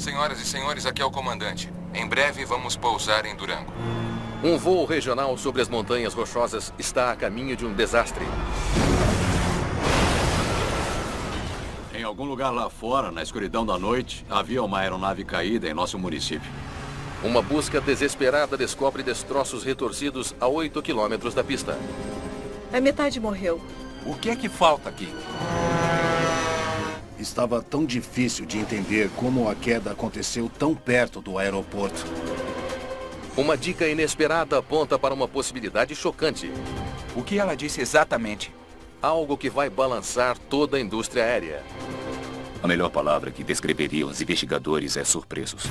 Senhoras e senhores, aqui é o comandante. Em breve vamos pousar em Durango. Um voo regional sobre as montanhas rochosas está a caminho de um desastre. Em algum lugar lá fora, na escuridão da noite, havia uma aeronave caída em nosso município. Uma busca desesperada descobre destroços retorcidos a 8 quilômetros da pista. A metade morreu. O que é que falta aqui? Estava tão difícil de entender como a queda aconteceu tão perto do aeroporto. Uma dica inesperada aponta para uma possibilidade chocante. O que ela disse exatamente? Algo que vai balançar toda a indústria aérea. A melhor palavra que descreveriam os investigadores é surpresos.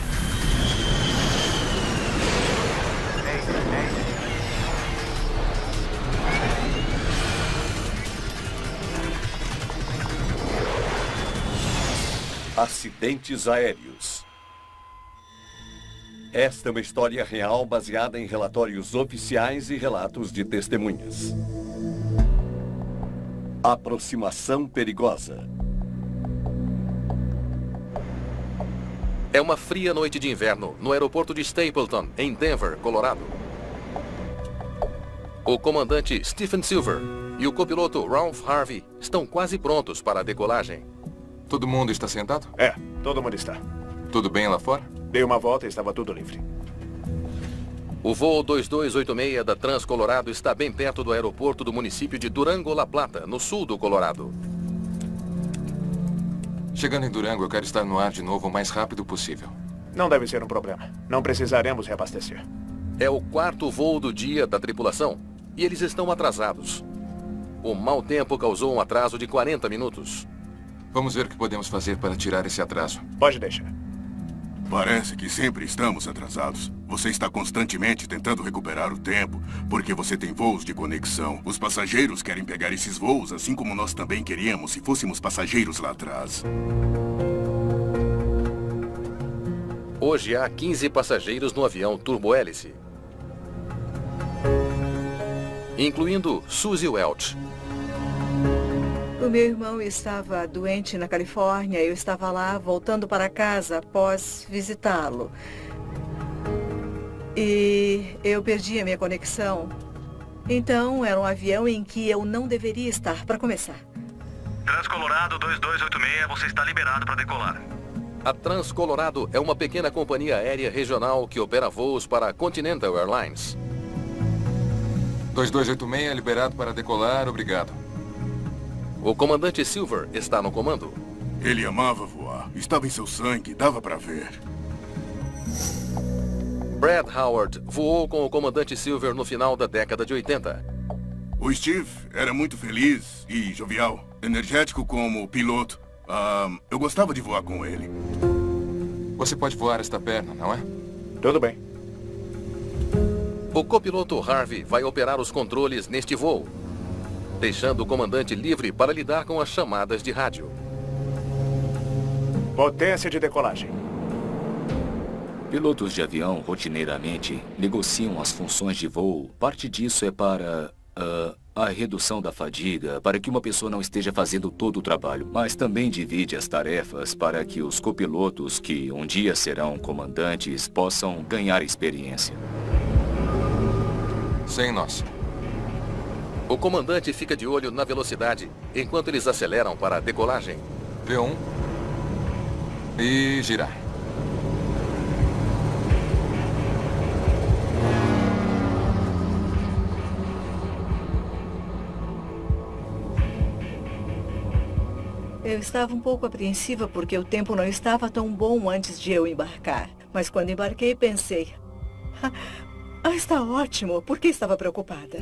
Acidentes aéreos. Esta é uma história real baseada em relatórios oficiais e relatos de testemunhas. Aproximação perigosa. É uma fria noite de inverno no aeroporto de Stapleton, em Denver, Colorado. O comandante Stephen Silver e o copiloto Ralph Harvey estão quase prontos para a decolagem. Todo mundo está sentado? É, todo mundo está. Tudo bem lá fora? Dei uma volta e estava tudo livre. O voo 2286 da Trans-Colorado está bem perto do aeroporto do município de Durango-La Plata, no sul do Colorado. Chegando em Durango, eu quero estar no ar de novo o mais rápido possível. Não deve ser um problema. Não precisaremos reabastecer. É o quarto voo do dia da tripulação e eles estão atrasados. O mau tempo causou um atraso de 40 minutos. Vamos ver o que podemos fazer para tirar esse atraso. Pode deixar. Parece que sempre estamos atrasados. Você está constantemente tentando recuperar o tempo, porque você tem voos de conexão. Os passageiros querem pegar esses voos, assim como nós também queríamos se fôssemos passageiros lá atrás. Hoje há 15 passageiros no avião turbohélice, incluindo Suzy Welch. O meu irmão estava doente na Califórnia. Eu estava lá, voltando para casa após visitá-lo. E eu perdi a minha conexão. Então, era um avião em que eu não deveria estar, para começar. Trans-Colorado 2286, você está liberado para decolar. A Trans-Colorado é uma pequena companhia aérea regional que opera voos para a Continental Airlines. 2286, liberado para decolar, obrigado. O comandante Silver está no comando. Ele amava voar. Estava em seu sangue, dava para ver. Brad Howard voou com o comandante Silver no final da década de 80. O Steve era muito feliz e jovial, energético como piloto. Eu gostava de voar com ele. Você pode voar esta perna, não é? Tudo bem. O copiloto Harvey vai operar os controles neste voo, deixando o comandante livre para lidar com as chamadas de rádio. Potência de decolagem. Pilotos de avião, rotineiramente, negociam as funções de voo. Parte disso é para a redução da fadiga, para que uma pessoa não esteja fazendo todo o trabalho. Mas também divide as tarefas para que os copilotos, que um dia serão comandantes, possam ganhar experiência. Sem nós. O comandante fica de olho na velocidade, enquanto eles aceleram para a decolagem. V1. E girar. Eu estava um pouco apreensiva porque o tempo não estava tão bom antes de eu embarcar. Mas quando embarquei, pensei... está ótimo. Por que estava preocupada?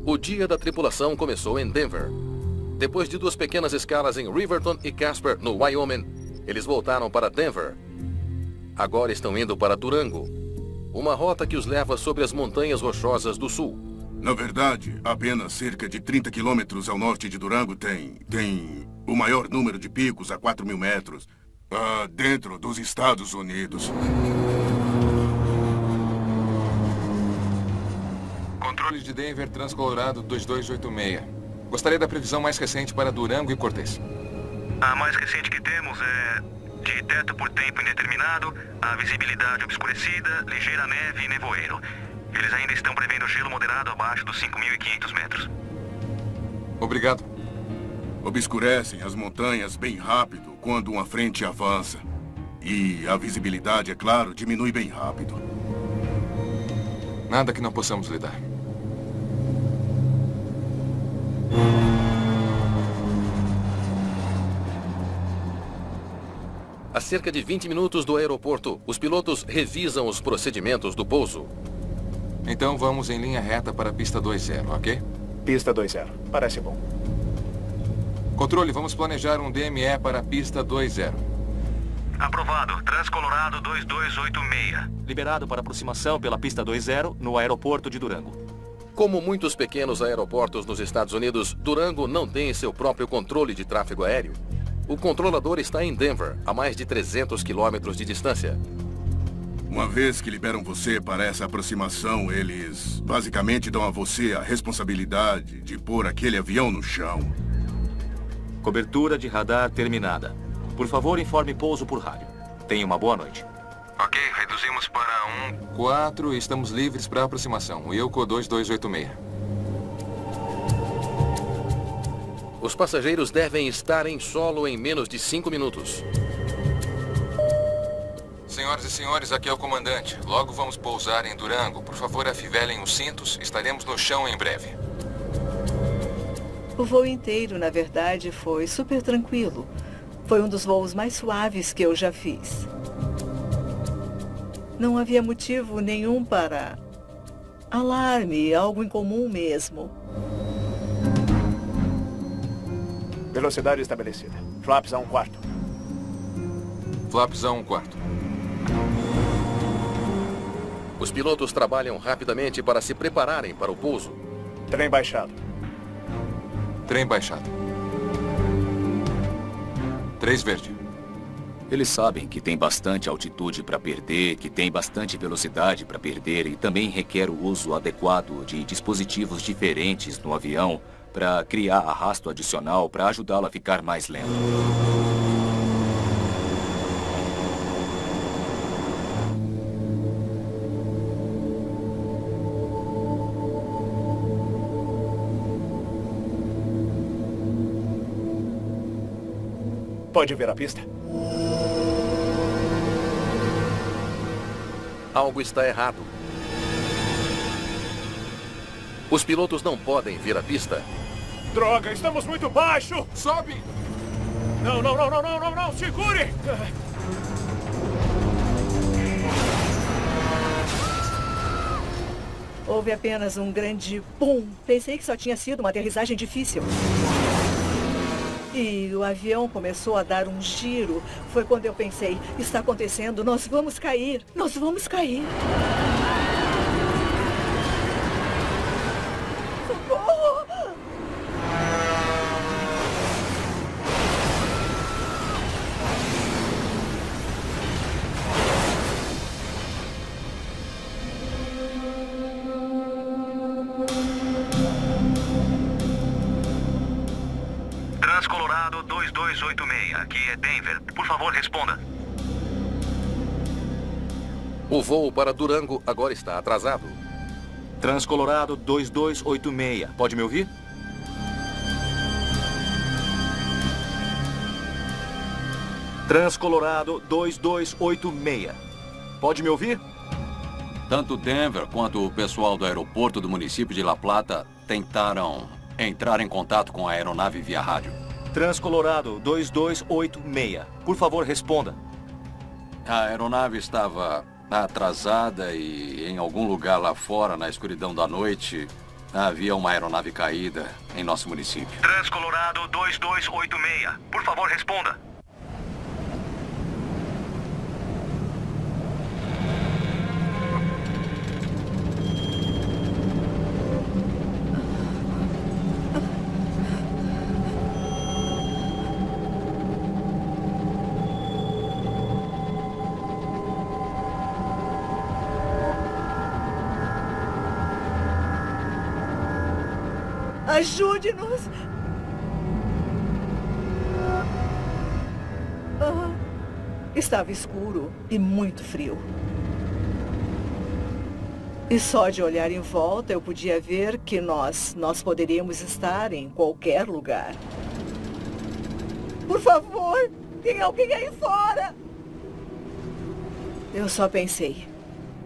O dia da tripulação começou em Denver. Depois de 2 pequenas escalas em Riverton e Casper, no Wyoming, eles voltaram para Denver. Agora estão indo para Durango, uma rota que os leva sobre as montanhas rochosas do sul. Na verdade, apenas cerca de 30 quilômetros ao norte de Durango tem o maior número de picos a 4.000 metros dentro dos Estados Unidos. Controle de Denver, Trans-Colorado 2286. Gostaria da previsão mais recente para Durango e Cortez. A mais recente que temos é De teto por tempo indeterminado, a visibilidade obscurecida, ligeira neve e nevoeiro. Eles ainda estão prevendo gelo moderado abaixo dos 5.500 metros. Obrigado. Obscurecem as montanhas bem rápido quando uma frente avança. E a visibilidade, é claro, diminui bem rápido. Nada que não possamos lidar. A cerca de 20 minutos do aeroporto, os pilotos revisam os procedimentos do pouso. Então vamos em linha reta para a pista 20, ok? Pista 20. Parece bom. Controle, vamos planejar um DME para a pista 20. Aprovado. Transcolorado 2286. Liberado para aproximação pela pista 20 no aeroporto de Durango. Como muitos pequenos aeroportos nos Estados Unidos, Durango não tem seu próprio controle de tráfego aéreo. O controlador está em Denver, a mais de 300 quilômetros de distância. Uma vez que liberam você para essa aproximação, eles basicamente dão a você a responsabilidade de pôr aquele avião no chão. Cobertura de radar terminada. Por favor, informe pouso por rádio. Tenha uma boa noite. Ok, reduzimos para 1-4 e estamos livres para a aproximação. Wilco 2286. Os passageiros devem estar em solo em menos de 5 minutos. Senhoras e senhores, aqui é o comandante. Logo vamos pousar em Durango. Por favor, afivelem os cintos. Estaremos no chão em breve. O voo inteiro, na verdade, foi super tranquilo. Foi um dos voos mais suaves que eu já fiz. Não havia motivo nenhum para alarme, algo incomum mesmo. Velocidade estabelecida. Flaps a 1/4. Flaps a 1/4. Os pilotos trabalham rapidamente para se prepararem para o pouso. Trem baixado. Trem baixado. 3 verde. Eles sabem que tem bastante altitude para perder, que tem bastante velocidade para perder e também requer o uso adequado de dispositivos diferentes no avião para criar arrasto adicional para ajudá-lo a ficar mais lento. Pode ver a pista? Algo está errado. Os pilotos não podem ver a pista. Droga, estamos muito baixo! Sobe! Não, segure! Houve apenas um grande pum. Pensei que só tinha sido uma aterrissagem difícil. E o avião começou a dar um giro. Foi quando eu pensei, está acontecendo, nós vamos cair. Socorro! Transcolorado 2286. Aqui é Denver. Por favor, responda. O voo para Durango agora está atrasado. Transcolorado 2286. Pode me ouvir? Transcolorado 2286. Pode me ouvir? Tanto Denver quanto o pessoal do aeroporto do município de La Plata tentaram entrar em contato com a aeronave via rádio. Transcolorado 2286. Por favor, responda. A aeronave estava atrasada e em algum lugar lá fora, na escuridão da noite, havia uma aeronave caída em nosso município. Transcolorado 2286. Por favor, responda. Ajude-nos! Estava escuro e muito frio. E só de olhar em volta eu podia ver que nós poderíamos estar em qualquer lugar. Por favor, tem alguém aí fora! Eu só pensei,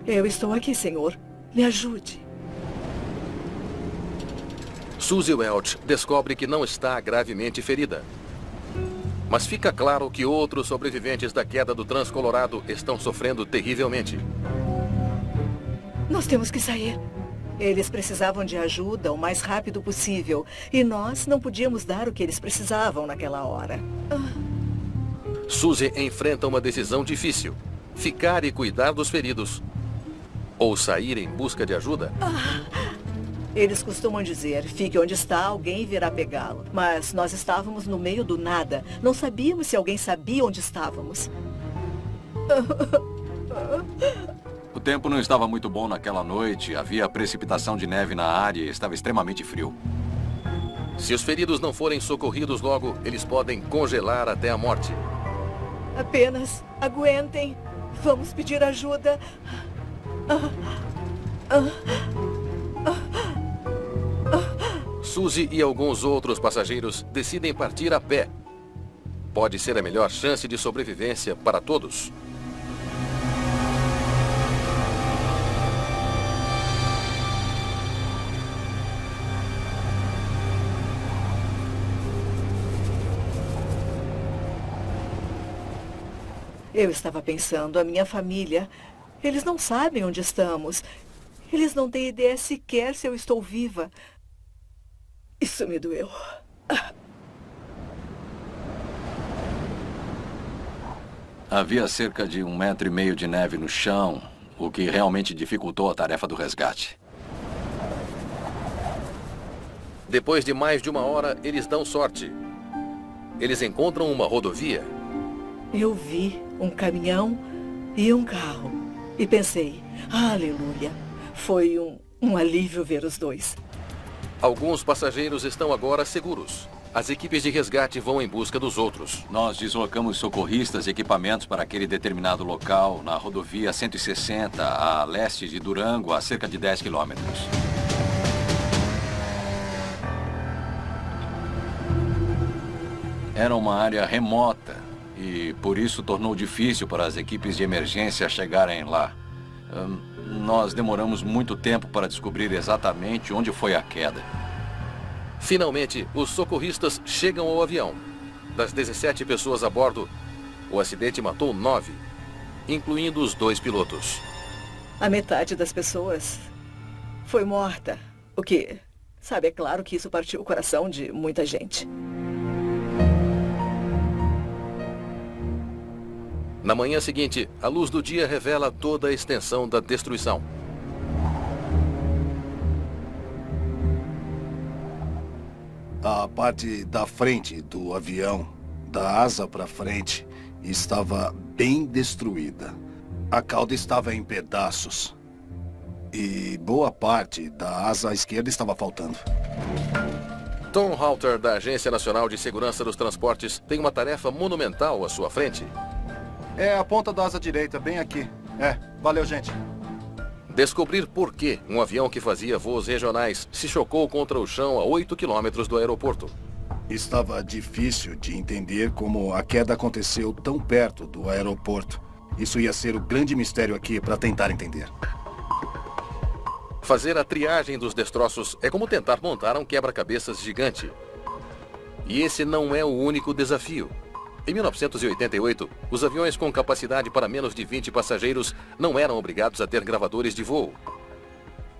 eu estou aqui, Senhor, me ajude. Suzy Welch descobre que não está gravemente ferida. Mas fica claro que outros sobreviventes da queda do Transcolorado estão sofrendo terrivelmente. Nós temos que sair. Eles precisavam de ajuda o mais rápido possível. E nós não podíamos dar o que eles precisavam naquela hora. Suzy enfrenta uma decisão difícil. Ficar e cuidar dos feridos. Ou sair em busca de ajuda. Eles costumam dizer, fique onde está, alguém virá pegá-lo. Mas nós estávamos no meio do nada. Não sabíamos se alguém sabia onde estávamos. O tempo não estava muito bom naquela noite. Havia precipitação de neve na área e estava extremamente frio. Se os feridos não forem socorridos logo, eles podem congelar até a morte. Apenas aguentem. Vamos pedir ajuda. Suzy e alguns outros passageiros decidem partir a pé. Pode ser a melhor chance de sobrevivência para todos. Eu estava pensando, a minha família, eles não sabem onde estamos. Eles não têm ideia sequer se eu estou viva. Isso me doeu. Havia cerca de 1,5 metro de neve no chão, o que realmente dificultou a tarefa do resgate. Depois de mais de 1 hora, eles dão sorte. Eles encontram uma rodovia. Eu vi um caminhão e um carro. E pensei, aleluia. Foi um alívio ver os dois. Alguns passageiros estão agora seguros. As equipes de resgate vão em busca dos outros. Nós deslocamos socorristas e equipamentos para aquele determinado local, na rodovia 160, a leste de Durango, a cerca de 10 quilômetros. Era uma área remota e por isso tornou difícil para as equipes de emergência chegarem lá. Nós demoramos muito tempo para descobrir exatamente onde foi a queda. Finalmente, os socorristas chegam ao avião. Das 17 pessoas a bordo, o acidente matou 9, incluindo os 2 pilotos. A metade das pessoas foi morta. O que, sabe, é claro que isso partiu o coração de muita gente. Na manhã seguinte, a luz do dia revela toda a extensão da destruição. A parte da frente do avião, da asa para frente, estava bem destruída. A cauda estava em pedaços. E boa parte da asa esquerda estava faltando. Tom Halter, da Agência Nacional de Segurança dos Transportes, tem uma tarefa monumental à sua frente. É a ponta da asa direita, bem aqui. Valeu, gente. Descobrir por que um avião que fazia voos regionais se chocou contra o chão a 8 quilômetros do aeroporto. Estava difícil de entender como a queda aconteceu tão perto do aeroporto. Isso ia ser o grande mistério aqui para tentar entender. Fazer a triagem dos destroços é como tentar montar um quebra-cabeças gigante. E esse não é o único desafio. Em 1988, os aviões com capacidade para menos de 20 passageiros não eram obrigados a ter gravadores de voo.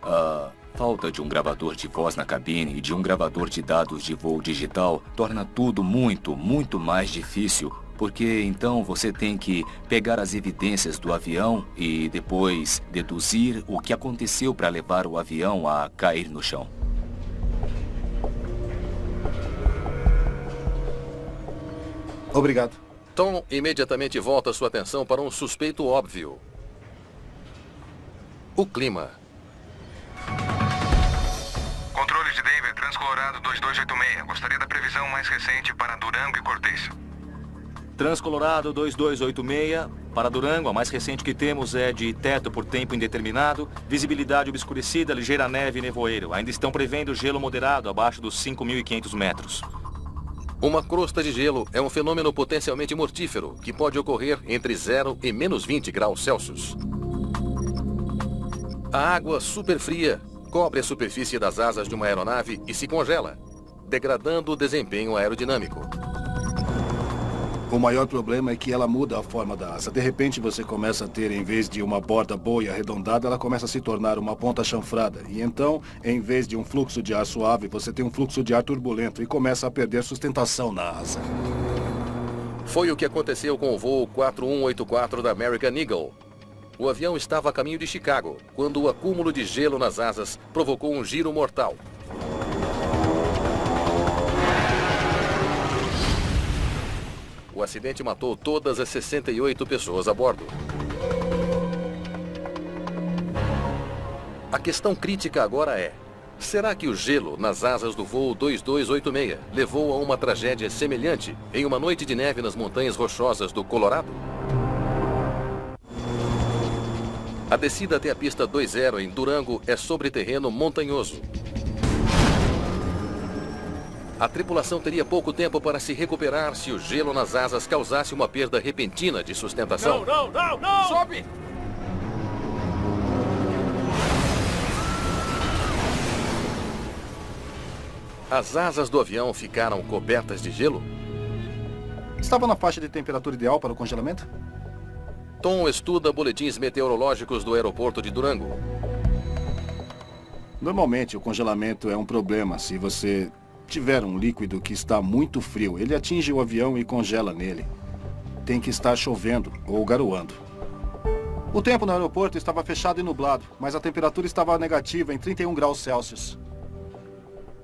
A falta de um gravador de voz na cabine e de um gravador de dados de voo digital torna tudo muito, muito mais difícil, porque então você tem que pegar as evidências do avião e depois deduzir o que aconteceu para levar o avião a cair no chão. Obrigado. Tom imediatamente volta sua atenção para um suspeito óbvio. O clima. Controle de Denver, Transcolorado 2286. Gostaria da previsão mais recente para Durango e Cortez. Transcolorado 2286, para Durango, a mais recente que temos é de teto por tempo indeterminado, visibilidade obscurecida, ligeira neve e nevoeiro. Ainda estão prevendo gelo moderado abaixo dos 5.500 metros. Uma crosta de gelo é um fenômeno potencialmente mortífero que pode ocorrer entre 0 e menos 20 graus Celsius. A água superfria cobre a superfície das asas de uma aeronave e se congela, degradando o desempenho aerodinâmico. O maior problema é que ela muda a forma da asa. De repente você começa a ter, em vez de uma borda boa e arredondada, ela começa a se tornar uma ponta chanfrada. E então, em vez de um fluxo de ar suave, você tem um fluxo de ar turbulento e começa a perder sustentação na asa. Foi o que aconteceu com o voo 4184 da American Eagle. O avião estava a caminho de Chicago, quando o acúmulo de gelo nas asas provocou um giro mortal. O acidente matou todas as 68 pessoas a bordo. A questão crítica agora é: será que o gelo nas asas do voo 2286 levou a uma tragédia semelhante em uma noite de neve nas montanhas rochosas do Colorado? A descida até a pista 20 em Durango é sobre terreno montanhoso. A tripulação teria pouco tempo para se recuperar se o gelo nas asas causasse uma perda repentina de sustentação. Não! Sobe! As asas do avião ficaram cobertas de gelo? Estava na faixa de temperatura ideal para o congelamento? Tom estuda boletins meteorológicos do aeroporto de Durango. Normalmente, o congelamento é um problema se você tiver um líquido que está muito frio. Ele atinge o avião e congela nele. Tem que estar chovendo ou garoando. O tempo no aeroporto estava fechado e nublado, mas a temperatura estava negativa em 31 graus Celsius.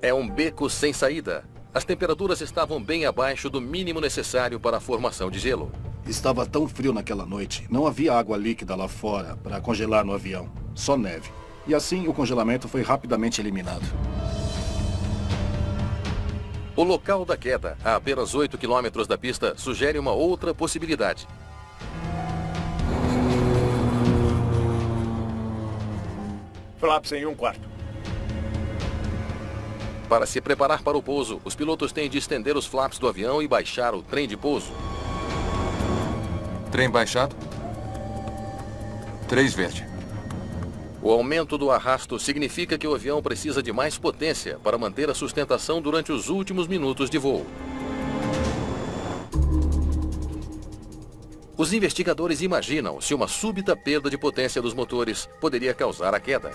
É um beco sem saída. As temperaturas estavam bem abaixo do mínimo necessário para a formação de gelo. Estava tão frio naquela noite. Não havia água líquida lá fora para congelar no avião. Só neve. E assim o congelamento foi rapidamente eliminado. O local da queda, a apenas 8 quilômetros da pista, sugere uma outra possibilidade. Flaps em 1/4. Para se preparar para o pouso, os pilotos têm de estender os flaps do avião e baixar o trem de pouso. Trem baixado. 3 verde. O aumento do arrasto significa que o avião precisa de mais potência para manter a sustentação durante os últimos minutos de voo. Os investigadores imaginam se uma súbita perda de potência dos motores poderia causar a queda.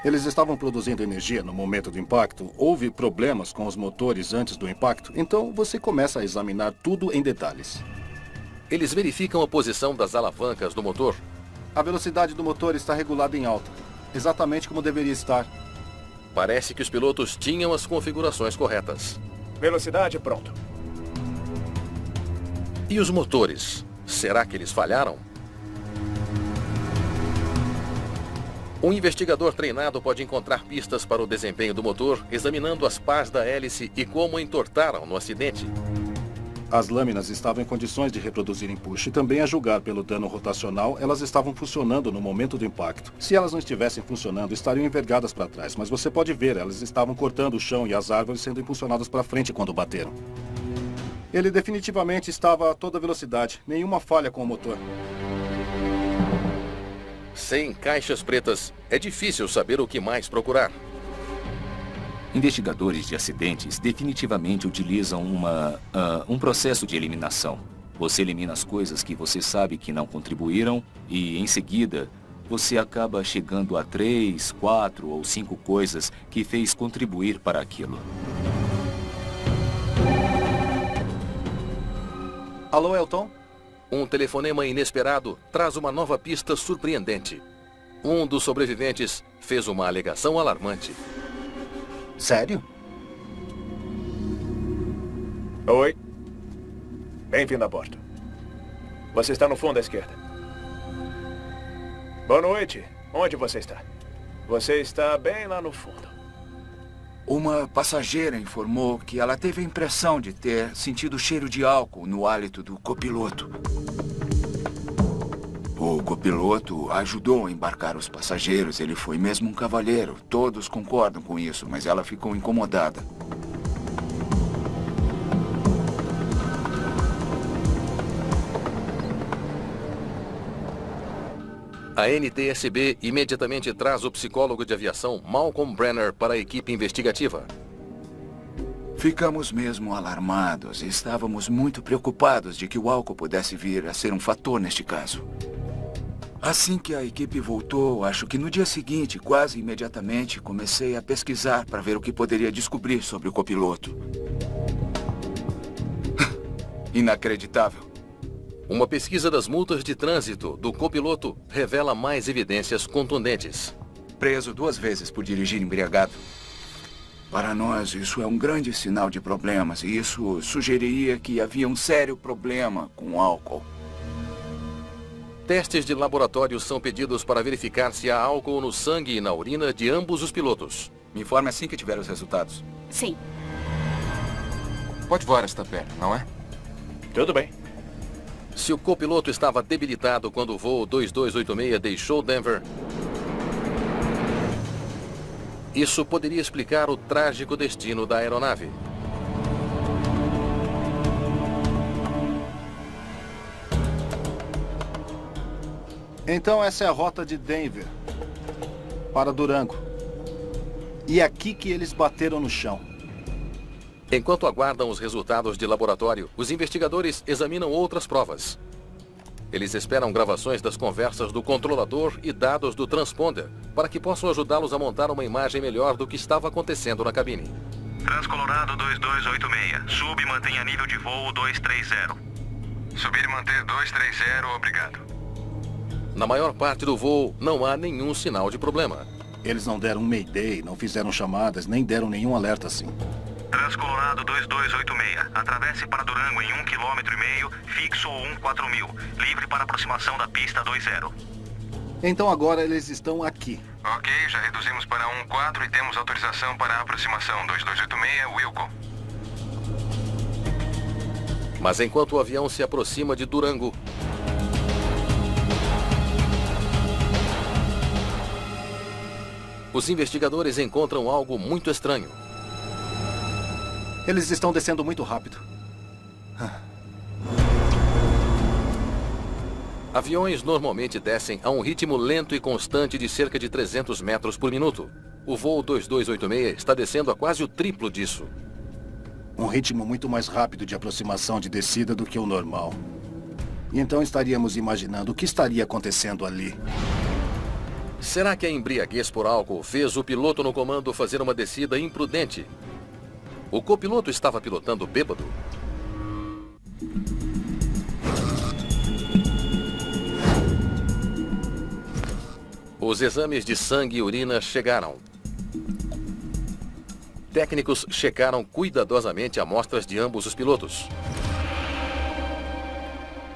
Eles estavam produzindo energia no momento do impacto. Houve problemas com os motores antes do impacto. Então você começa a examinar tudo em detalhes. Eles verificam a posição das alavancas do motor. A velocidade do motor está regulada em alta, exatamente como deveria estar. Parece que os pilotos tinham as configurações corretas. Velocidade, pronto. E os motores? Será que eles falharam? Um investigador treinado pode encontrar pistas para o desempenho do motor, examinando as pás da hélice e como entortaram no acidente. As lâminas estavam em condições de reproduzir empuxo e também, a julgar pelo dano rotacional, elas estavam funcionando no momento do impacto. Se elas não estivessem funcionando, estariam envergadas para trás, mas você pode ver, elas estavam cortando o chão e as árvores sendo impulsionadas para frente quando bateram. Ele definitivamente estava a toda velocidade, nenhuma falha com o motor. Sem caixas pretas, é difícil saber o que mais procurar. Investigadores de acidentes definitivamente utilizam um processo de eliminação. Você elimina as coisas que você sabe que não contribuíram e, em seguida, você acaba chegando a 3, 4 ou 5 coisas que fez contribuir para aquilo. Alô, Elton? Um telefonema inesperado traz uma nova pista surpreendente. Um dos sobreviventes fez uma alegação alarmante. Sério? Oi. Bem-vindo a bordo. Você está no fundo à esquerda. Boa noite. Onde você está? Você está bem lá no fundo. Uma passageira informou que ela teve a impressão de ter sentido cheiro de álcool no hálito do copiloto. O copiloto ajudou a embarcar os passageiros. Ele foi mesmo um cavalheiro. Todos concordam com isso, mas ela ficou incomodada. A NTSB imediatamente traz o psicólogo de aviação Malcolm Brenner para a equipe investigativa. Ficamos mesmo alarmados e estávamos muito preocupados de que o álcool pudesse vir a ser um fator neste caso. Assim que a equipe voltou, acho que no dia seguinte, quase imediatamente, comecei a pesquisar para ver o que poderia descobrir sobre o copiloto. Inacreditável. Uma pesquisa das multas de trânsito do copiloto revela mais evidências contundentes. Preso 2 vezes por dirigir embriagado. Para nós, isso é um grande sinal de problemas e isso sugeriria que havia um sério problema com o álcool. Testes de laboratório são pedidos para verificar se há álcool no sangue e na urina de ambos os pilotos. Me informe assim que tiver os resultados. Sim. Pode voar esta perna, não é? Tudo bem. Se o copiloto estava debilitado quando o voo 2286 deixou Denver, isso poderia explicar o trágico destino da aeronave. Então essa é a rota de Denver para Durango. E é aqui que eles bateram no chão. Enquanto aguardam os resultados de laboratório, os investigadores examinam outras provas. Eles esperam gravações das conversas do controlador e dados do transponder para que possam ajudá-los a montar uma imagem melhor do que estava acontecendo na cabine. Transcolorado 2286. Sub e mantenha nível de voo 230. Subir e manter 230, obrigado. Na maior parte do voo, não há nenhum sinal de problema. Eles não deram um Mayday, não fizeram chamadas, nem deram nenhum alerta assim. Transcolorado 2286. Atravesse para Durango em 1,5 km, fixo ou 14000. Livre para aproximação da pista 20. Então agora eles estão aqui. Ok, já reduzimos para 14 e temos autorização para a aproximação 2286, Wilco. Mas enquanto o avião se aproxima de Durango, os investigadores encontram algo muito estranho. Eles estão descendo muito rápido. Aviões normalmente descem a um ritmo lento e constante de cerca de 300 metros por minuto. O voo 2286 está descendo a quase o triplo disso. Um ritmo muito mais rápido de aproximação de descida do que o normal. E então estaríamos imaginando o que estaria acontecendo ali. Será que a embriaguez por álcool fez o piloto no comando fazer uma descida imprudente? O copiloto estava pilotando bêbado? Os exames de sangue e urina chegaram. Técnicos checaram cuidadosamente amostras de ambos os pilotos.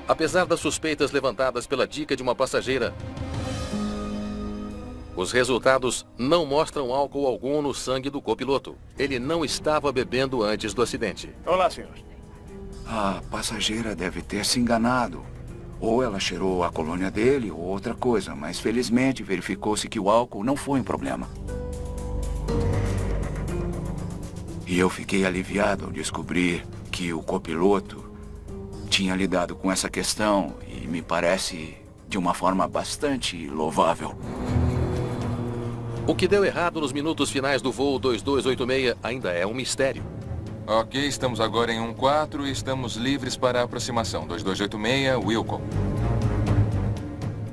Apesar das suspeitas levantadas pela dica de uma passageira, os resultados não mostram álcool algum no sangue do copiloto. Ele não estava bebendo antes do acidente. Olá, senhor. A passageira deve ter se enganado. Ou ela cheirou a colônia dele ou outra coisa, mas felizmente verificou-se que o álcool não foi um problema. E eu fiquei aliviado ao descobrir que o copiloto tinha lidado com essa questão e me parece de uma forma bastante louvável. O que deu errado nos minutos finais do voo 2286 ainda é um mistério. Ok, estamos agora em 14 e estamos livres para a aproximação 2286, Wilco.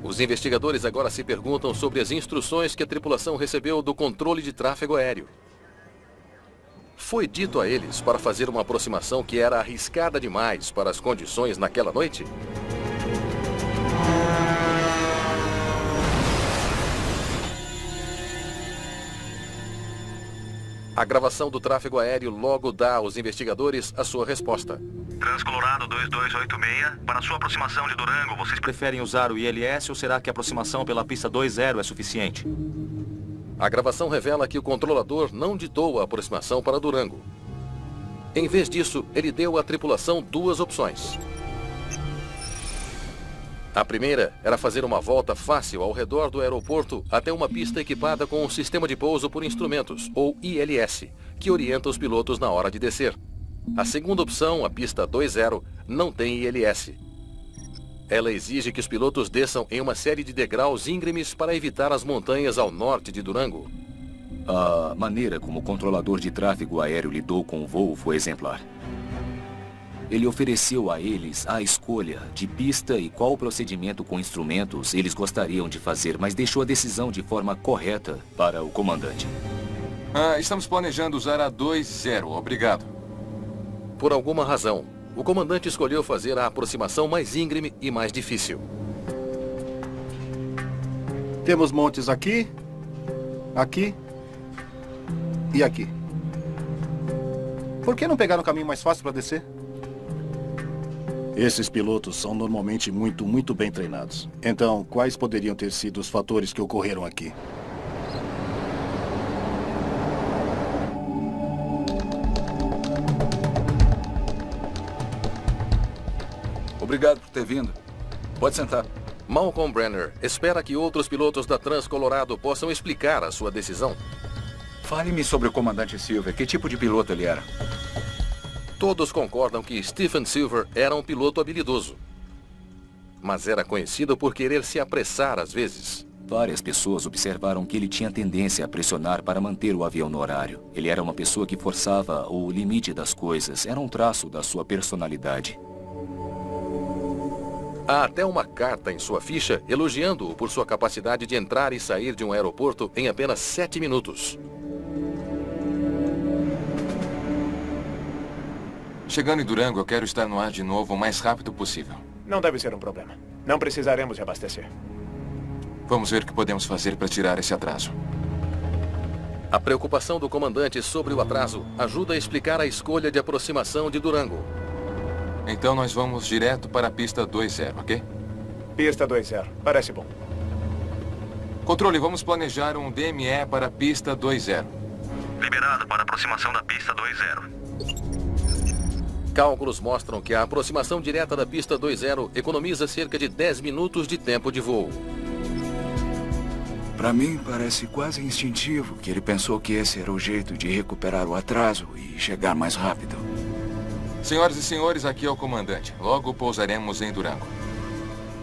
Os investigadores agora se perguntam sobre as instruções que a tripulação recebeu do controle de tráfego aéreo. Foi dito a eles para fazer uma aproximação que era arriscada demais para as condições naquela noite? A gravação do tráfego aéreo logo dá aos investigadores a sua resposta. Transcolorado 2286. Para sua aproximação de Durango, vocês Preferem usar o ILS ou será que a aproximação pela pista 20 é suficiente? A gravação revela que o controlador não ditou a aproximação para Durango. Em vez disso, ele deu à tripulação duas opções. A primeira era fazer uma volta fácil ao redor do aeroporto até uma pista equipada com um sistema de pouso por instrumentos, ou ILS, que orienta os pilotos na hora de descer. A segunda opção, a pista 20, não tem ILS. Ela exige que os pilotos desçam em uma série de degraus íngremes para evitar as montanhas ao norte de Durango. A maneira como o controlador de tráfego aéreo lidou com o voo foi exemplar. Ele ofereceu a eles a escolha de pista e qual procedimento com instrumentos eles gostariam de fazer, mas deixou a decisão de forma correta para o comandante. Estamos planejando usar a 20, obrigado. Por alguma razão, o comandante escolheu fazer a aproximação mais íngreme e mais difícil. Temos montes aqui, aqui e aqui. Por que não pegar um caminho mais fácil para descer? Esses pilotos são normalmente muito bem treinados. Então, quais poderiam ter sido os fatores que ocorreram aqui? Obrigado por ter vindo. Pode sentar. Malcolm Brenner espera que outros pilotos da Trans Colorado possam explicar a sua decisão. Fale-me sobre o comandante Silver. Que tipo de piloto ele era? Todos concordam que Stephen Silver era um piloto habilidoso. Mas era conhecido por querer se apressar às vezes. Várias pessoas observaram que ele tinha tendência a pressionar para manter o avião no horário. Ele era uma pessoa que forçava o limite das coisas. Era um traço da sua personalidade. Há até uma carta em sua ficha elogiando-o por sua capacidade de entrar e sair de um aeroporto em apenas 7 minutos. Chegando em Durango, eu quero estar no ar de novo o mais rápido possível. Não deve ser um problema. Não precisaremos de abastecer. Vamos ver o que podemos fazer para tirar esse atraso. A preocupação do comandante sobre o atraso ajuda a explicar a escolha de aproximação de Durango. Então nós vamos direto para a pista 20, ok? Pista 20, parece bom. Controle, vamos planejar um DME para a pista 20. Liberado para aproximação da pista 20. Cálculos mostram que a aproximação direta da pista 20 economiza cerca de 10 minutos de tempo de voo. Para mim, parece quase instintivo que ele pensou que esse era o jeito de recuperar o atraso e chegar mais rápido. Senhoras e senhores, aqui é o comandante. Logo pousaremos em Durango.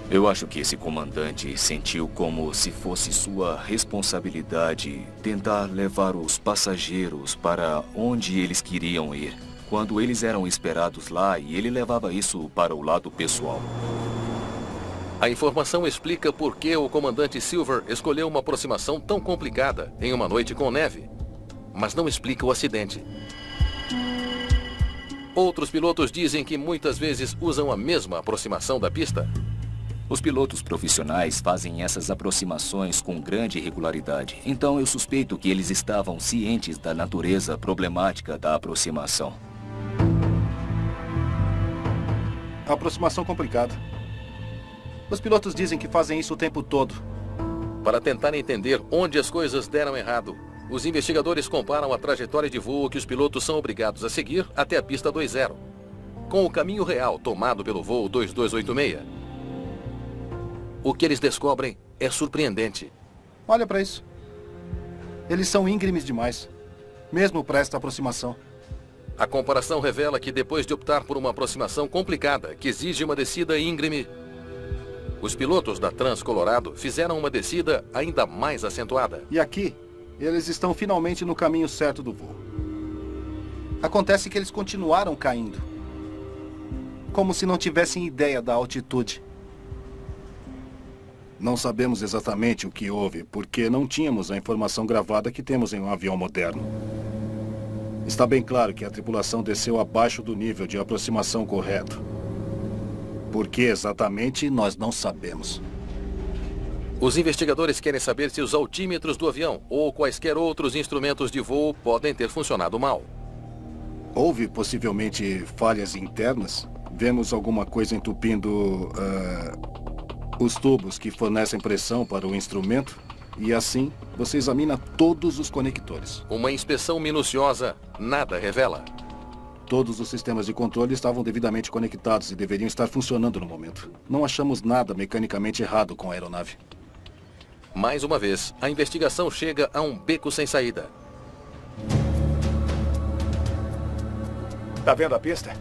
Eu acho que esse comandante sentiu como se fosse sua responsabilidade tentar levar os passageiros para onde eles queriam ir, quando eles eram esperados lá, e ele levava isso para o lado pessoal. A informação explica por que o comandante Silver escolheu uma aproximação tão complicada em uma noite com neve, mas não explica o acidente. Outros pilotos dizem que muitas vezes usam a mesma aproximação da pista. Os pilotos profissionais fazem essas aproximações com grande regularidade. Então eu suspeito que eles estavam cientes da natureza problemática da aproximação. Aproximação complicada. Os pilotos dizem que fazem isso o tempo todo. Para tentar entender onde as coisas deram errado, os investigadores comparam a trajetória de voo que os pilotos são obrigados a seguir até a pista 20, com o caminho real tomado pelo voo 2286. O que eles descobrem é surpreendente. Olha para isso. Eles são íngremes demais, mesmo para esta aproximação. A comparação revela que depois de optar por uma aproximação complicada, que exige uma descida íngreme, os pilotos da Trans Colorado fizeram uma descida ainda mais acentuada. E aqui, eles estão finalmente no caminho certo do voo. Acontece que eles continuaram caindo, como se não tivessem ideia da altitude. Não sabemos exatamente o que houve, porque não tínhamos a informação gravada que temos em um avião moderno. Está bem claro que a tripulação desceu abaixo do nível de aproximação correto. Por que exatamente, nós não sabemos. Os investigadores querem saber se os altímetros do avião ou quaisquer outros instrumentos de voo podem ter funcionado mal. Houve possivelmente falhas internas? Vemos alguma coisa entupindo os tubos que fornecem pressão para o instrumento? E assim, você examina todos os conectores. Uma inspeção minuciosa nada revela. Todos os sistemas de controle estavam devidamente conectados e deveriam estar funcionando no momento. Não achamos nada mecanicamente errado com a aeronave. Mais uma vez, a investigação chega a um beco sem saída. Tá vendo a pista?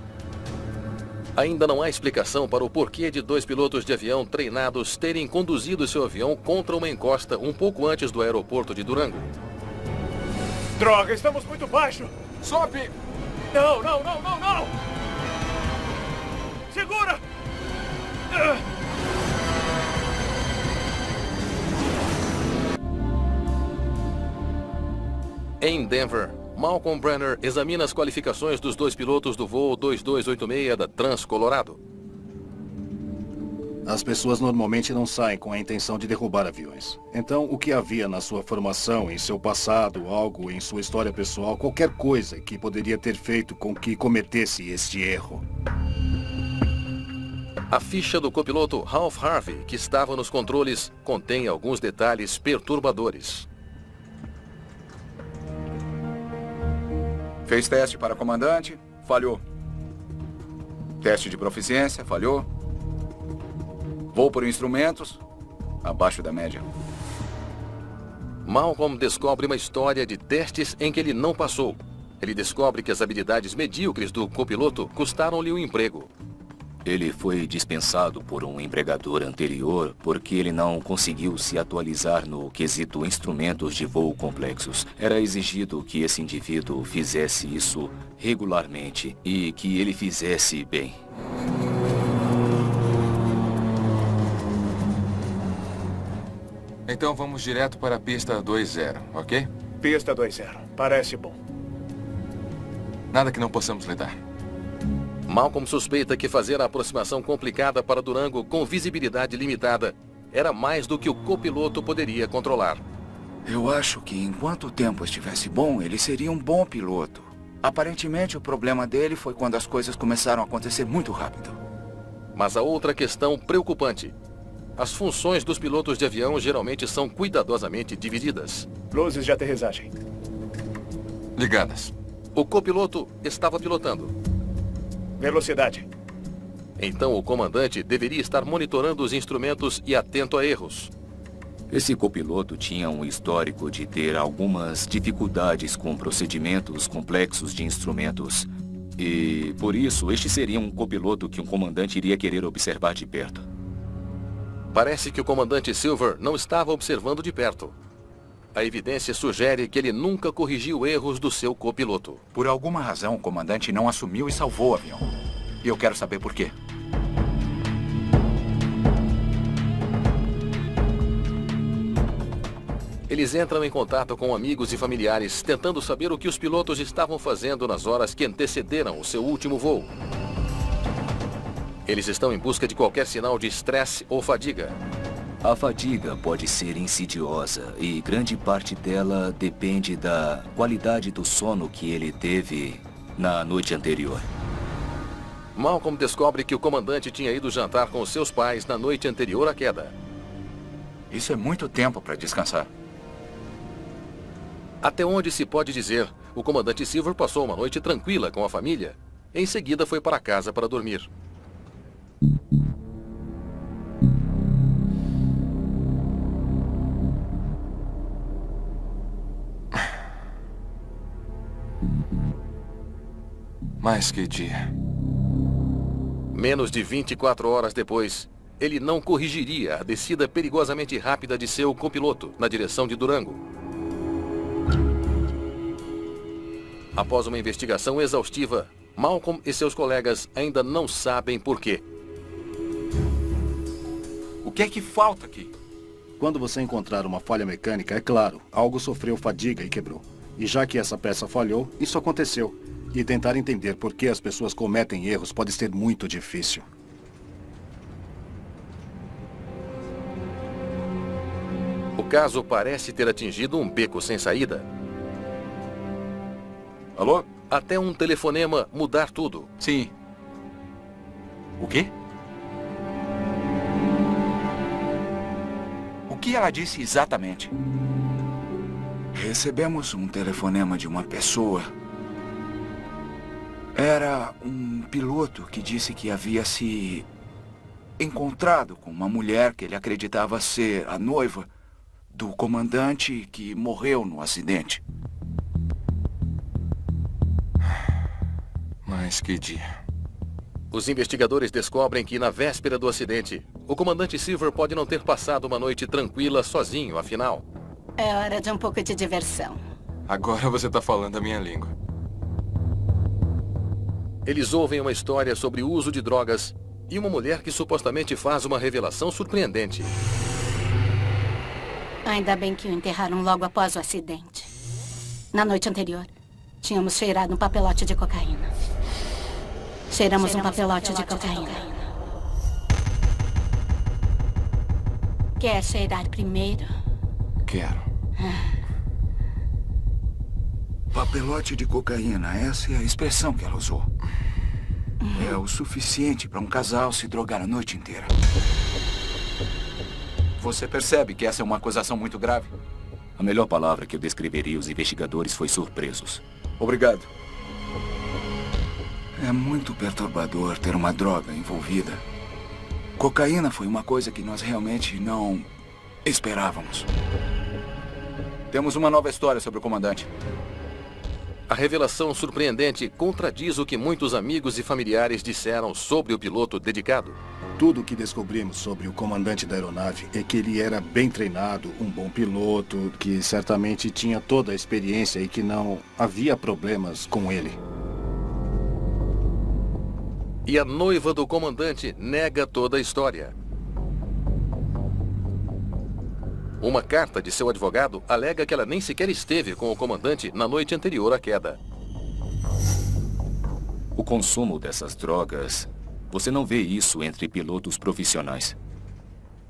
Ainda não há explicação para o porquê de 2 pilotos de avião treinados terem conduzido seu avião contra uma encosta um pouco antes do aeroporto de Durango. Droga, estamos muito baixo! Sobe! Não, não, não, não, não! Segura! Em Denver, Malcolm Brenner examina as qualificações dos 2 pilotos do voo 2286 da Trans-Colorado. As pessoas normalmente não saem com a intenção de derrubar aviões. Então, o que havia na sua formação, em seu passado, algo em sua história pessoal, qualquer coisa que poderia ter feito com que cometesse este erro? A ficha do copiloto Ralph Harvey, que estava nos controles, contém alguns detalhes perturbadores. Fez teste para comandante, falhou. Teste de proficiência, falhou. Voo por instrumentos, abaixo da média. Malcolm descobre uma história de testes em que ele não passou. Ele descobre que as habilidades medíocres do copiloto custaram-lhe o emprego. Ele foi dispensado por um empregador anterior porque ele não conseguiu se atualizar no quesito instrumentos de voo complexos. Era exigido que esse indivíduo fizesse isso regularmente e que ele fizesse bem. Então vamos direto para a pista 20, ok? Pista 20. Parece bom. Nada que não possamos lidar. Malcolm suspeita que fazer a aproximação complicada para Durango com visibilidade limitada era mais do que o copiloto poderia controlar. Eu acho que enquanto o tempo estivesse bom, ele seria um bom piloto. Aparentemente, o problema dele foi quando as coisas começaram a acontecer muito rápido. Mas a outra questão preocupante. As funções dos pilotos de avião geralmente são cuidadosamente divididas. Luzes de aterrissagem. Ligadas. O copiloto estava pilotando. Velocidade. Então o comandante deveria estar monitorando os instrumentos e atento a erros. Esse copiloto tinha um histórico de ter algumas dificuldades com procedimentos complexos de instrumentos. E, por isso, este seria um copiloto que um comandante iria querer observar de perto. Parece que o comandante Silver não estava observando de perto. A evidência sugere que ele nunca corrigiu erros do seu copiloto. Por alguma razão, o comandante não assumiu e salvou o avião. E eu quero saber por quê. Eles entram em contato com amigos e familiares, tentando saber o que os pilotos estavam fazendo nas horas que antecederam o seu último voo. Eles estão em busca de qualquer sinal de estresse ou fadiga. A fadiga pode ser insidiosa e grande parte dela depende da qualidade do sono que ele teve na noite anterior. Malcolm descobre que o comandante tinha ido jantar com seus pais na noite anterior à queda. Isso é muito tempo para descansar. Até onde se pode dizer, o comandante Silver passou uma noite tranquila com a família. Em seguida foi para casa para dormir. Mais que dia. Menos de 24 horas depois, ele não corrigiria a descida perigosamente rápida de seu copiloto na direção de Durango. Após uma investigação exaustiva, Malcolm e seus colegas ainda não sabem por quê. O que é que falta aqui? Quando você encontrar uma falha mecânica, é claro, algo sofreu fadiga e quebrou. E já que essa peça falhou, isso aconteceu. E tentar entender por que as pessoas cometem erros pode ser muito difícil. O caso parece ter atingido um beco sem saída. Alô? Até um telefonema mudar tudo. Sim. O quê? O que ela disse exatamente? Recebemos um telefonema de uma pessoa. Era um piloto que disse que havia se encontrado com uma mulher que ele acreditava ser a noiva do comandante que morreu no acidente. Mas que dia. Os investigadores descobrem que, na véspera do acidente, o comandante Silver pode não ter passado uma noite tranquila sozinho, afinal. É hora de um pouco de diversão. Agora você tá falando a minha língua. Eles ouvem uma história sobre o uso de drogas e uma mulher que supostamente faz uma revelação surpreendente. Ainda bem que o enterraram logo após o acidente. Na noite anterior, tínhamos cheirado um papelote de cocaína. Cheiramos um papelote de cocaína. Quer cheirar primeiro? Quero. Papelote de cocaína, essa é a expressão que ela usou. É o suficiente para um casal se drogar a noite inteira. Você percebe que essa é uma acusação muito grave? A melhor palavra que eu descreveria os investigadores foi surpresos. Obrigado. É muito perturbador ter uma droga envolvida. Cocaína foi uma coisa que nós realmente não esperávamos. Temos uma nova história sobre o comandante. A revelação surpreendente contradiz o que muitos amigos e familiares disseram sobre o piloto dedicado. Tudo o que descobrimos sobre o comandante da aeronave é que ele era bem treinado, um bom piloto, que certamente tinha toda a experiência e que não havia problemas com ele. E a noiva do comandante nega toda a história. Uma carta de seu advogado alega que ela nem sequer esteve com o comandante na noite anterior à queda. O consumo dessas drogas, você não vê isso entre pilotos profissionais.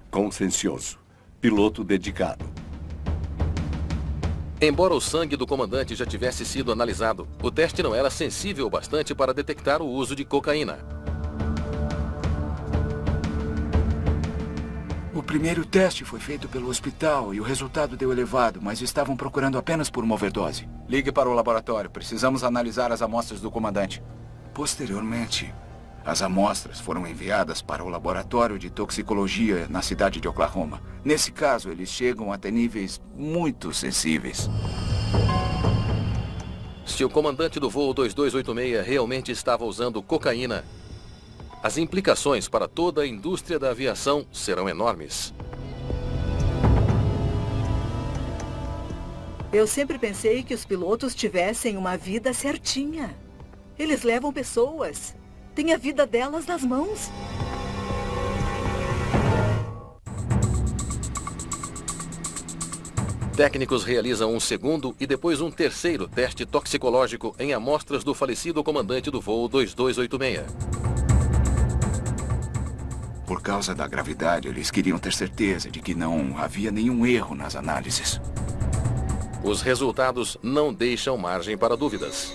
Consciencioso. Piloto dedicado. Embora o sangue do comandante já tivesse sido analisado, o teste não era sensível o bastante para detectar o uso de cocaína. O primeiro teste foi feito pelo hospital e o resultado deu elevado, mas estavam procurando apenas por uma overdose. Ligue para o laboratório. Precisamos analisar as amostras do comandante. Posteriormente, as amostras foram enviadas para o laboratório de toxicologia na cidade de Oklahoma. Nesse caso, eles chegam até níveis muito sensíveis. Se o comandante do voo 2286 realmente estava usando cocaína, as implicações para toda a indústria da aviação serão enormes. Eu sempre pensei que os pilotos tivessem uma vida certinha. Eles levam pessoas. Têm a vida delas nas mãos. Técnicos realizam um segundo e depois um terceiro teste toxicológico em amostras do falecido comandante do voo 2286. Por causa da gravidade, eles queriam ter certeza de que não havia nenhum erro nas análises. Os resultados não deixam margem para dúvidas.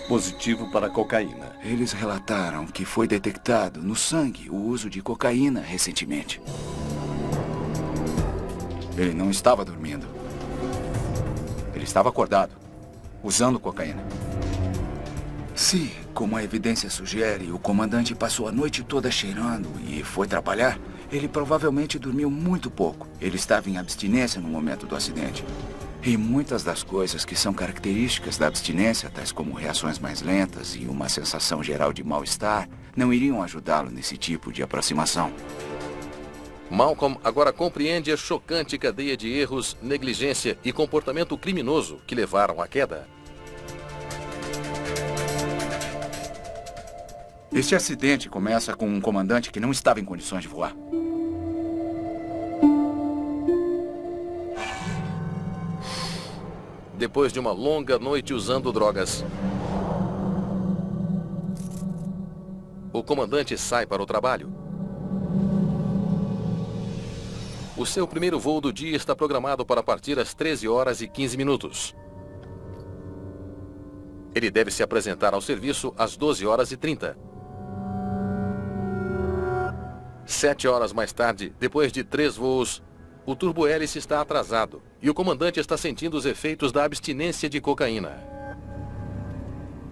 Positivo para cocaína. Eles relataram que foi detectado no sangue o uso de cocaína recentemente. Ele não estava dormindo. Ele estava acordado, usando cocaína. Se, como a evidência sugere, o comandante passou a noite toda cheirando e foi trabalhar, ele provavelmente dormiu muito pouco. Ele estava em abstinência no momento do acidente. E muitas das coisas que são características da abstinência, tais como reações mais lentas e uma sensação geral de mal-estar, não iriam ajudá-lo nesse tipo de aproximação. Malcolm agora compreende a chocante cadeia de erros, negligência e comportamento criminoso que levaram à queda. Este acidente começa com um comandante que não estava em condições de voar. Depois de uma longa noite usando drogas, o comandante sai para o trabalho. O seu primeiro voo do dia está programado para partir às 13 horas e 15 minutos. Ele deve se apresentar ao serviço às 12 horas e 30. 7 horas mais tarde, depois de 3 voos, o turbo-hélice está atrasado e o comandante está sentindo os efeitos da abstinência de cocaína.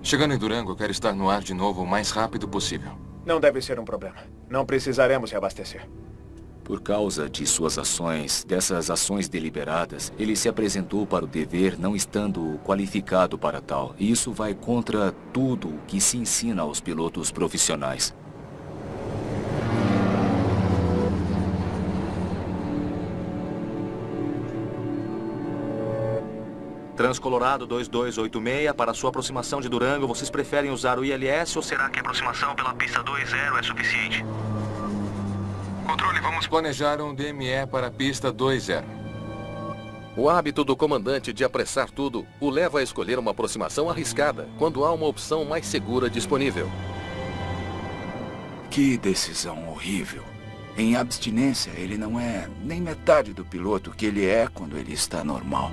Chegando em Durango, eu quero estar no ar de novo o mais rápido possível. Não deve ser um problema. Não precisaremos reabastecer. Por causa de suas ações, dessas ações deliberadas, ele se apresentou para o dever não estando qualificado para tal. E isso vai contra tudo o que se ensina aos pilotos profissionais. Transcolorado 2286, para sua aproximação de Durango, vocês preferem usar o ILS ou será que a aproximação pela pista 20 é suficiente? Controle, vamos planejar um DME para a pista 20. O hábito do comandante de apressar tudo o leva a escolher uma aproximação arriscada quando há uma opção mais segura disponível. Que decisão horrível. Em abstinência, ele não é nem metade do piloto que ele é quando ele está normal.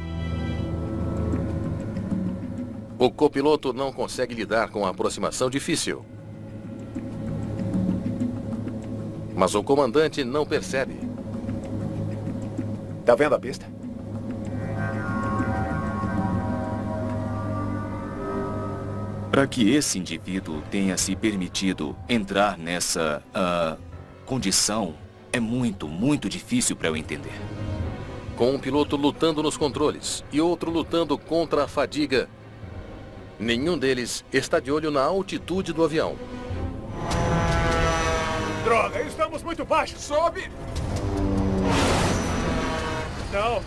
O copiloto não consegue lidar com a aproximação difícil. Mas o comandante não percebe. Tá vendo a pista? Para que esse indivíduo tenha se permitido entrar nessa condição, é muito difícil para eu entender. Com um piloto lutando nos controles e outro lutando contra a fadiga, nenhum deles está de olho na altitude do avião. Droga, estamos muito baixos. Sobe! Não!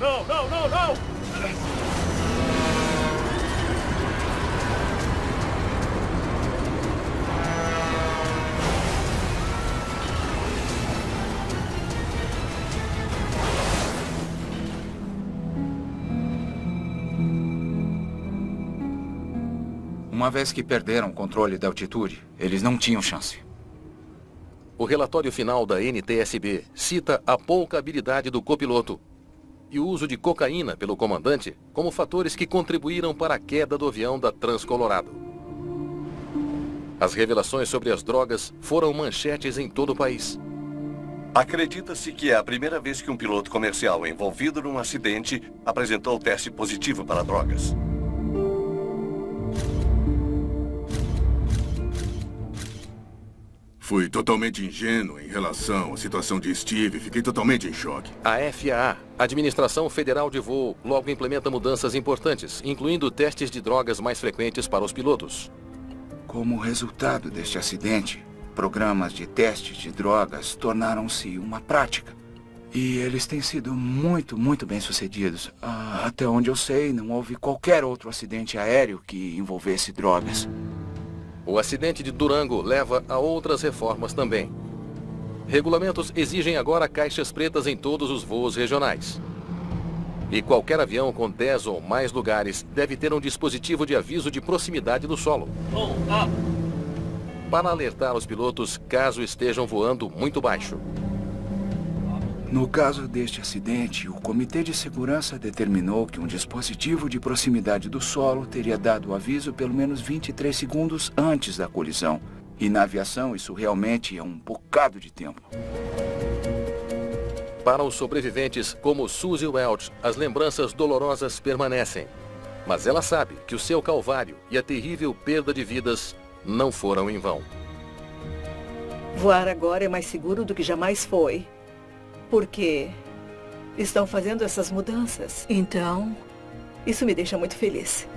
Uma vez que perderam o controle da altitude, eles não tinham chance. O relatório final da NTSB cita a pouca habilidade do copiloto e o uso de cocaína pelo comandante como fatores que contribuíram para a queda do avião da Transcolorado. As revelações sobre as drogas foram manchetes em todo o país. Acredita-se que é a primeira vez que um piloto comercial envolvido num acidente apresentou teste positivo para drogas. Fui totalmente ingênuo em relação à situação de Steve. Fiquei totalmente em choque. A FAA, Administração Federal de Voo, logo implementa mudanças importantes, incluindo testes de drogas mais frequentes para os pilotos. Como resultado deste acidente, programas de testes de drogas tornaram-se uma prática. E eles têm sido muito bem-sucedidos. Até onde eu sei, não houve qualquer outro acidente aéreo que envolvesse drogas. O acidente de Durango leva a outras reformas também. Regulamentos exigem agora caixas pretas em todos os voos regionais. E qualquer avião com 10 ou mais lugares deve ter um dispositivo de aviso de proximidade do solo, para alertar os pilotos caso estejam voando muito baixo. No caso deste acidente, o Comitê de Segurança determinou que um dispositivo de proximidade do solo teria dado o aviso pelo menos 23 segundos antes da colisão. E na aviação, isso realmente é um bocado de tempo. Para os sobreviventes, como Suzy Welch, as lembranças dolorosas permanecem. Mas ela sabe que o seu calvário e a terrível perda de vidas não foram em vão. Voar agora é mais seguro do que jamais foi. Porque estão fazendo essas mudanças. Então, isso me deixa muito feliz.